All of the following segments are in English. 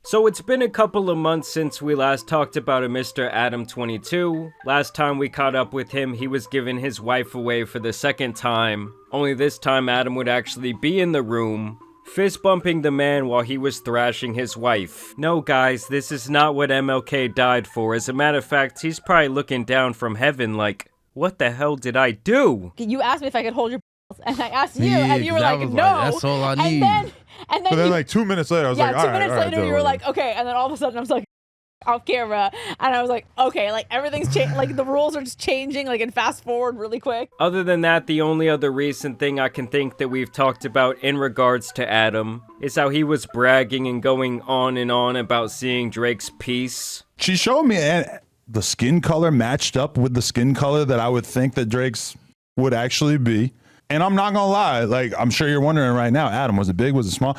So it's been a couple of months since we last talked about a Mr. Adam 22. Last time we caught up with him, he was giving his wife away for the second time. Only this time Adam would actually be in the room, fist bumping the man while he was thrashing his wife. No guys, this is not what MLK died for. As a matter of fact, he's probably looking down from heaven like, what the hell did I do? You asked me if I could hold your balls, and I asked you, and you were like, no. That's all I need. And then like 2 minutes later, I was like, all right. 2 minutes later, you were like, okay. And then all of a sudden, I was like, off camera, and I was like, okay, like everything's changed, like the rules are just changing, like, and fast forward really quick. Other than that, the only other recent thing I can think that we've talked about in regards to Adam is how he was bragging and going on and on about seeing Drake's piece. She showed me the skin color matched up with the skin color that I would think that Drake's would actually be. And I'm not gonna lie, like, I'm sure you're wondering right now, Adam, was it big, was it small?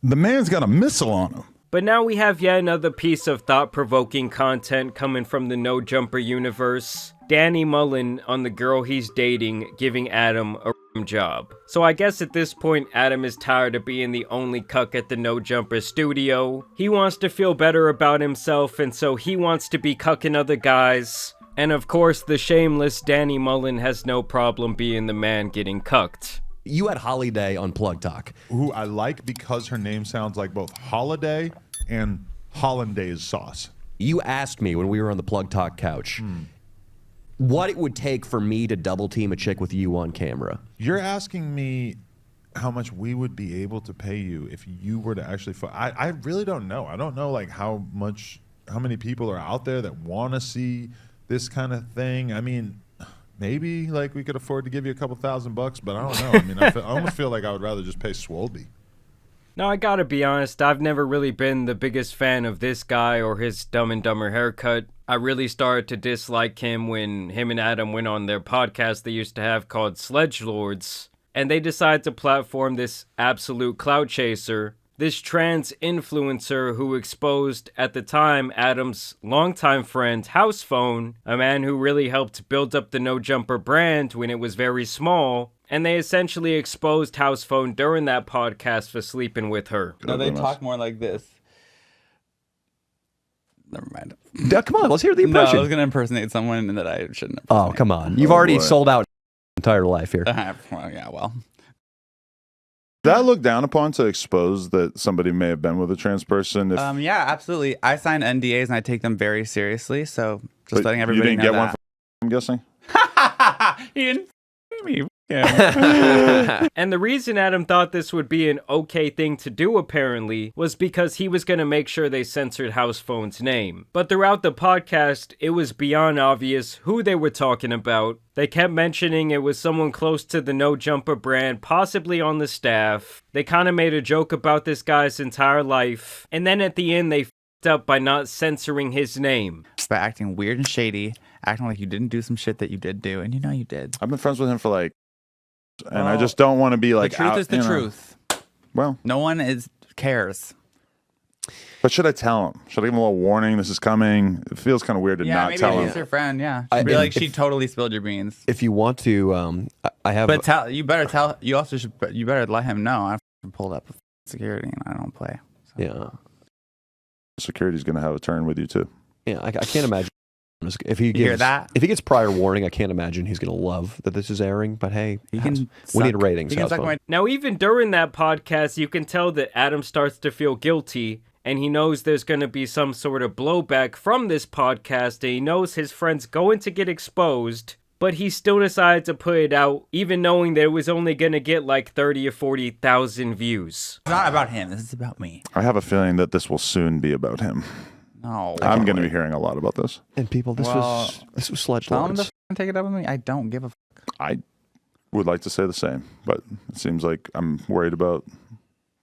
The man's got a missile on him. But now we have yet another piece of thought-provoking content coming from the No Jumper universe. Danny Mullen on the girl he's dating giving Adam a job. So I guess at this point, Adam is tired of being the only cuck at the No Jumper studio. He wants to feel better about himself, and so he wants to be cucking other guys. And of course, the shameless Danny Mullen has no problem being the man getting cucked. You had Holiday on Plug Talk. Who I like because her name sounds like both holiday and hollandaise sauce. You asked me when we were on the Plug Talk couch what it would take for me to double team a chick with you on camera. You're asking me how much we would be able to pay you if you were to actually I really don't know. I don't know like how many people are out there that want to see this kind of thing. I mean, maybe like we could afford to give you a couple $1,000, but I don't know. I mean, I almost feel like I would rather just pay Swolby. Now, I gotta be honest, I've never really been the biggest fan of this guy or his Dumb and Dumber haircut. I really started to dislike him when him and Adam went on their podcast they used to have called Sledgelords, and they decided to platform this absolute clout chaser, this trans influencer who exposed, at the time, Adam's longtime friend, House Phone, a man who really helped build up the No Jumper brand when it was very small. And they essentially exposed House Phone during that podcast for sleeping with her. No, they talk more like this. Never mind. Come on, let's hear the impression. No, I was going to impersonate someone that I shouldn't impersonate. Oh, come on. You've already sold out entire life here. Well, yeah, well. Did I look down upon to expose that somebody may have been with a trans person? Yeah, absolutely. I sign NDAs and I take them very seriously. So just letting everybody you didn't know get that. I'm guessing? He didn't me. Yeah. And the reason Adam thought this would be an okay thing to do, apparently, was because he was going to make sure they censored House Phone's name. But throughout the podcast, it was beyond obvious who they were talking about. They kept mentioning it was someone close to the No Jumper brand, possibly on the staff. They kind of made a joke about this guy's entire life. And then at the end, they f***ed up by not censoring his name. By acting weird and shady, acting like you didn't do some shit that you did do, and you know you did. I've been friends with him for like, and I just don't want to be like, the truth is the truth. Well, no one cares. But should I tell him? Should I give him a little warning? This is coming. It feels kind of weird to not tell him. Yeah, maybe your friend. Yeah, be like, she totally spilled your beans. If you want to, I have. But you better tell. You also should. You better let him know. I pulled up with security, and I don't play. So. Yeah. Security's gonna have a turn with you too. Yeah, I can't imagine. If he hear that? If he gets prior warning, I can't imagine he's going to love that this is airing. But hey, we need ratings. Now, even during that podcast, you can tell that Adam starts to feel guilty, and he knows there's going to be some sort of blowback from this podcast, and he knows his friend's going to get exposed, but he still decided to put it out, even knowing that it was only going to get like 30 or 40,000 views. It's not about him. This is about me. I have a feeling that this will soon be about him. No, I'm going to be hearing a lot about this. And people, this was Sledgelords. Tell him to take it up with me. I don't give a fuck. I would like to say the same, but it seems like I'm worried about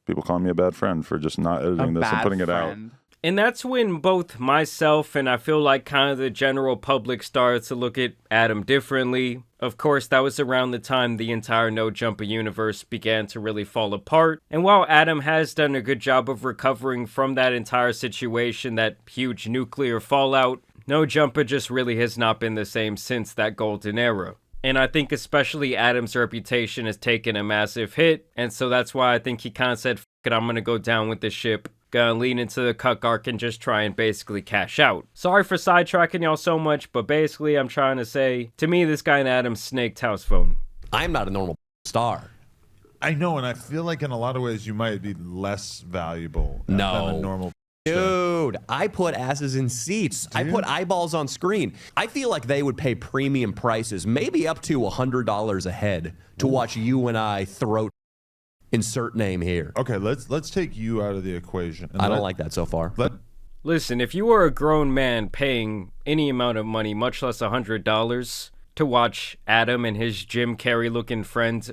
people calling me a bad friend for just not editing this and putting it out. And that's when both myself and I feel like kind of the general public started to look at Adam differently. Of course, that was around the time the entire No Jumper universe began to really fall apart. And while Adam has done a good job of recovering from that entire situation, that huge nuclear fallout, No Jumper just really has not been the same since that golden era. And I think especially Adam's reputation has taken a massive hit. And so that's why I think he kind of said, F it, I'm going to go down with the ship. gonna lean into the cuck arc and just try and basically cash out. Sorry for sidetracking y'all so much, but basically I'm trying to say, to me, this guy in Adam snaked house phone. I'm not a normal star. I know, and I feel like in a lot of ways you might be less valuable than a normal. Dude, I put asses in seats. I put eyeballs on screen. I feel like they would pay premium prices, maybe up to $100 a head, to watch you and I throat. Insert name here. Okay, let's take you out of the equation. I don't like that so far. Listen, if you were a grown man paying any amount of money, much less $100, to watch Adam and his Jim Carrey-looking friends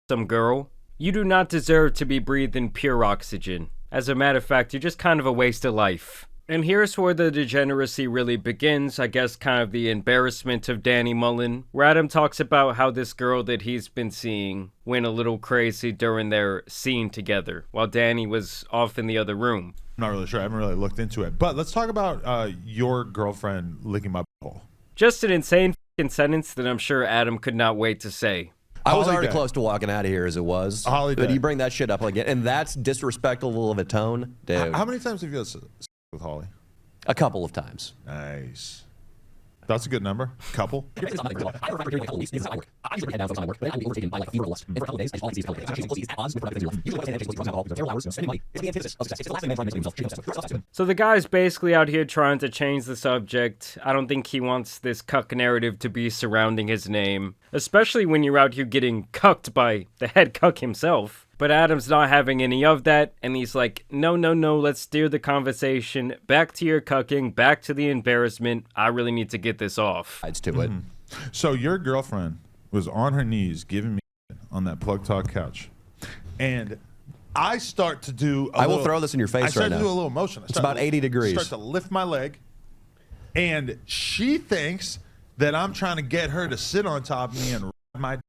some girl, you do not deserve to be breathing pure oxygen. As a matter of fact, you're just kind of a waste of life. And here's where the degeneracy really begins, I guess kind of the embarrassment of Danny Mullen, where Adam talks about how this girl that he's been seeing went a little crazy during their scene together, while Danny was off in the other room. I'm not really sure. I haven't really looked into it. But let's talk about your girlfriend licking my butthole. Just an insane f***ing sentence that I'm sure Adam could not wait to say. I was already close to walking out of here as it was. Holiday. But you bring that shit up again, and that's disrespectful of a tone, dude. How many times have you had sex with Holly? A couple of times. Nice. That's a good number. Couple. So the guy's basically out here trying to change the subject. I don't think he wants this cuck narrative to be surrounding his name, especially when you're out here getting cucked by the head cuck himself. But Adam's not having any of that, and he's like, no, let's steer the conversation back to your cucking, back to the embarrassment. I really need to get this off. To it. So your girlfriend was on her knees giving me on that Plug Talk couch, and I start to do I will throw this in your face right now. I start to do a little motion. It's about 80 degrees. Start to lift my leg, and she thinks that I'm trying to get her to sit on top of me and ride my.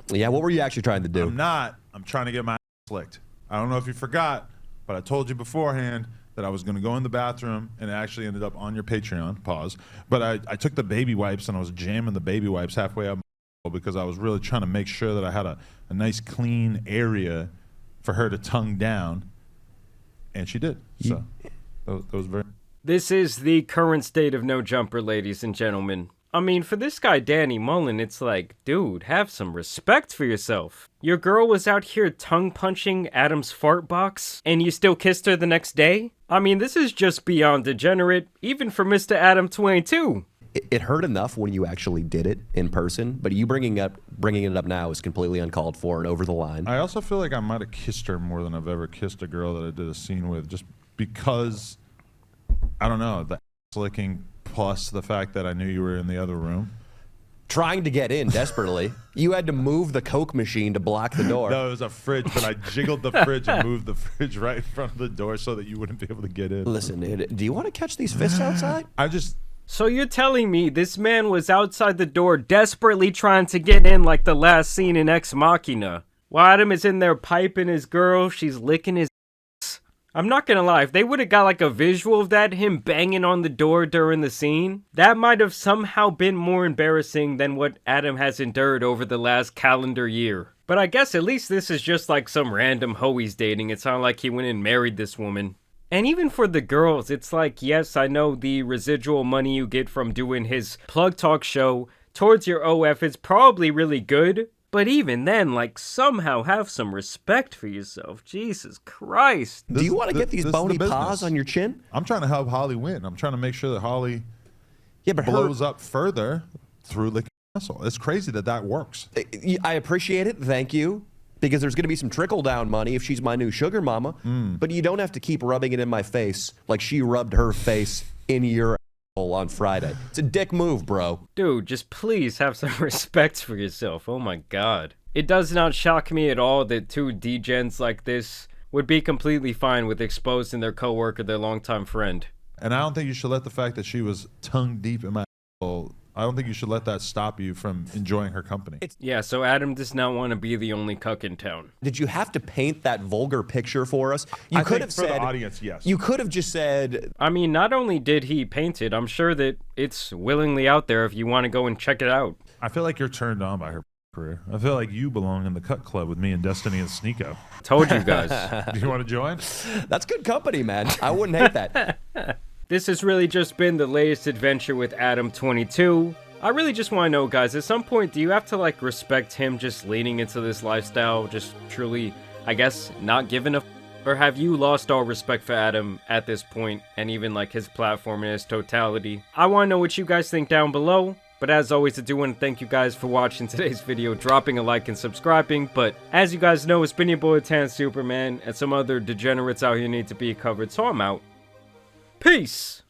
Yeah, what were you actually trying to do? I'm not. I'm trying to get my ass licked. I don't know if you forgot, but I told you beforehand that I was going to go in the bathroom, and it actually ended up on your Patreon. Pause. But I took the baby wipes, and I was jamming the baby wipes halfway up my because I was really trying to make sure that I had a nice clean area for her to tongue down, and she did. So that was very. This is the current state of No Jumper, ladies and gentlemen. I mean, for this guy, Danny Mullen, it's like, dude, have some respect for yourself. Your girl was out here tongue-punching Adam's fart box, and you still kissed her the next day? I mean, this is just beyond degenerate, even for Mr. Adam 22. It hurt enough when you actually did it in person, but you bringing it up now is completely uncalled for and over the line. I also feel like I might have kissed her more than I've ever kissed a girl that I did a scene with, just because, I don't know, the ass licking plus the fact that I knew you were in the other room. Trying to get in desperately. You had to move the Coke machine to block the door. No, it was a fridge, but I jiggled the fridge and moved the fridge right in front of the door so that you wouldn't be able to get in. Listen, dude, do you want to catch these fists outside? So you're telling me this man was outside the door desperately trying to get in like the last scene in Ex Machina? While Adam is in there piping his girl, she's licking his ass. I'm not gonna lie, if they would have got like a visual of that, him banging on the door during the scene, that might have somehow been more embarrassing than what Adam has endured over the last calendar year. But I guess at least this is just like some random hoe he's dating. It's not like he went and married this woman. And even for the girls, it's like, yes, I know the residual money you get from doing his Plug Talk show towards your OF is probably really good. But even then, like, somehow have some respect for yourself. Jesus Christ. Do you want to get these bony paws on your chin? I'm trying to help Holly win. I'm trying to make sure that Holly but blows up further through licking muscle. It's crazy that works. I appreciate it. Thank you. Because there's going to be some trickle-down money if she's my new sugar mama. But you don't have to keep rubbing it in my face like she rubbed her face in your on Friday. It's a dick move, bro. Dude, just please have some respect for yourself. Oh my god. It does not shock me at all that two degens like this would be completely fine with exposing their coworker, their longtime friend. And I don't think you should let the fact that she was tongue deep in my asshole, I don't think you should let that stop you from enjoying her company. Yeah, so Adam does not want to be the only cuck in town. Did you have to paint that vulgar picture for us? You could have said, for the audience, yes. You could have just said. I mean, not only did he paint it, I'm sure that it's willingly out there if you want to go and check it out. I feel like you're turned on by her career. I feel like you belong in the cut club with me and Destiny and Sneeko. Told you guys. Do you want to join? That's good company, man. I wouldn't hate that. This has really just been the latest adventure with Adam22. I really just want to know, guys, at some point, do you have to, like, respect him just leaning into this lifestyle, just truly, I guess, not giving a or have you lost all respect for Adam at this point, and even, like, his platform in its totality? I want to know what you guys think down below. But as always, I do want to thank you guys for watching today's video, dropping a like and subscribing. But as you guys know, it's been your boy Tan Superman, and some other degenerates out here need to be covered, so I'm out. Peace!